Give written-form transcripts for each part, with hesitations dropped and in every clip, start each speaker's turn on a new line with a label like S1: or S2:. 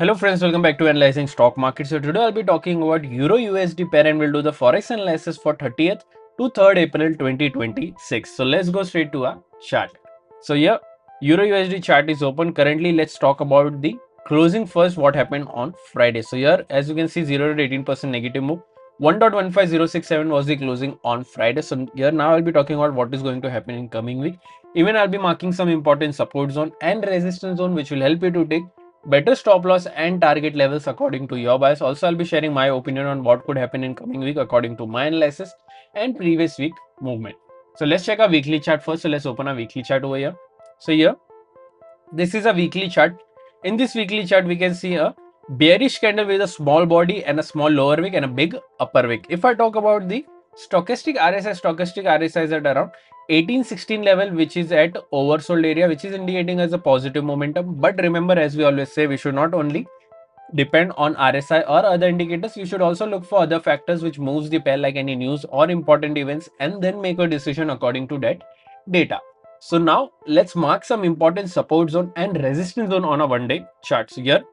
S1: Hello friends, welcome back to Analyzing Stock Market. So today I'll be talking about Euro USD pair and we'll do the Forex analysis for 30th to 3rd April 2026. So let's go straight to our chart. So here, Euro USD chart is open. Currently, let's talk about the closing first, what happened on Friday. So here, as you can see, 0 to 18% negative move. 1.15067 was the closing on Friday. So here now I'll be talking about what is going to happen in coming week. Even I'll be marking some important support zone and resistance zone which will help you to take better stop loss and target levels according to your bias. Also, I'll be sharing my opinion on what could happen in coming week according to my analysis and previous week movement. So let's check our weekly chart first. So let's open a weekly chart over here. So here, this is a weekly chart. In this weekly chart, we can see a bearish candle with a small body and a small lower wick and a big upper wick. If I talk about the stochastic RSI is at around 1816 level, which is at oversold area, which is indicating as a positive momentum. But remember, as we always say, we should not only depend on RSI or other indicators. You should also look for other factors which moves the pair, like any news or important events, and then make a decision according to that data. So now let's mark some important support zone and resistance zone on a one-day chart. So here,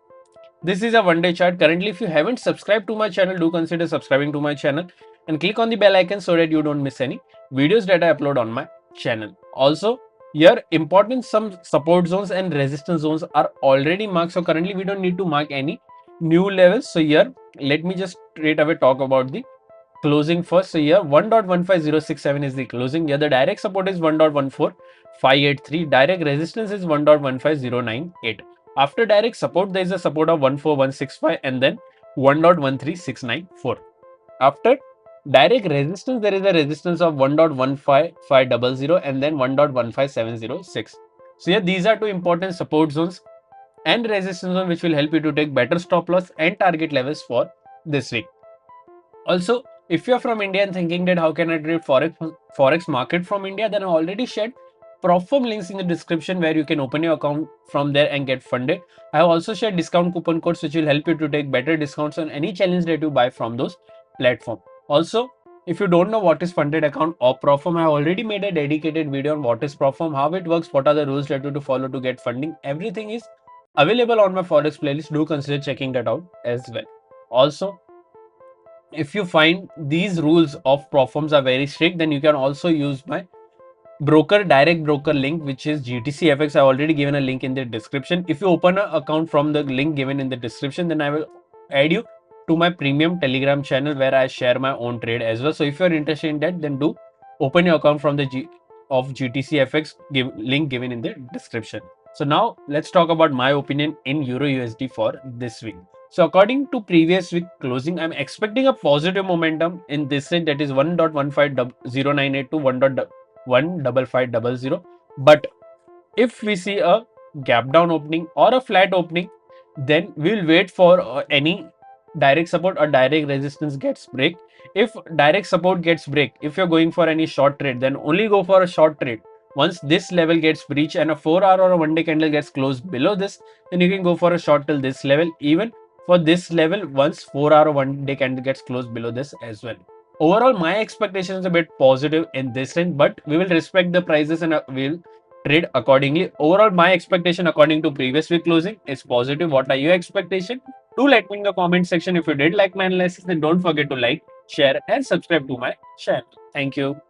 S1: this is a one-day chart. Currently, if you haven't subscribed to my channel, do consider subscribing to my channel and click on the bell icon so that you don't miss any videos that I upload on my channel. Also, here important some support zones and resistance zones are already marked. So currently, we don't need to mark any new levels. So here, let me just straight away talk about the closing first. So here 1.15067 is the closing. Here the direct support is 1.14583. Direct resistance is 1.15098. After direct support, there is a support of 14165 and then 1.13694. After direct resistance, there is a resistance of 1.15500 and then 1.15706. So here these are two important support zones and resistance zone which will help you to take better stop loss and target levels for this week. Also, if you're from India and thinking that how can I trade forex market from India, then I already shared prop firm links in the description where you can open your account from there and get funded. I have also shared discount coupon codes which will help you to take better discounts on any challenge that you buy from those platforms. Also, if you don't know what is funded account or prop firm, I already made a dedicated video on what is prop firm, how it works, what are the rules that you to follow to get funding. Everything is available on my forex playlist. Do consider checking that out as well. Also, if you find these rules of prop firms are very strict, then you can also use my direct broker link, which is GTC FX. I already given a link in the description. If you open an account from the link given in the description, then I will add you to my premium Telegram channel where I share my own trade as well. So if you're interested in that, then do open your account from the GTC FX link given in the description. So now let's talk about my opinion in Euro USD for this week. So according to previous week closing, I'm expecting a positive momentum in this range, that is 1.15098 to 1.15500. But if we see a gap down opening or a flat opening, then we'll wait for any direct support or direct resistance gets break. If direct support gets break, if you're going for any short trade, then only go for a short trade. Once this level gets breached and a 4-hour or a one-day candle gets closed below this, then you can go for a short till this level. Even for this level, once 4-hour or one-day candle gets closed below this as well. Overall, my expectation is a bit positive in this range, but we will respect the prices and we'll trade accordingly. Overall, my expectation according to previous week closing is positive. What are your expectations? Do let me in the comment section. If you did like my analysis, then don't forget to like, share and subscribe to my channel. Thank you.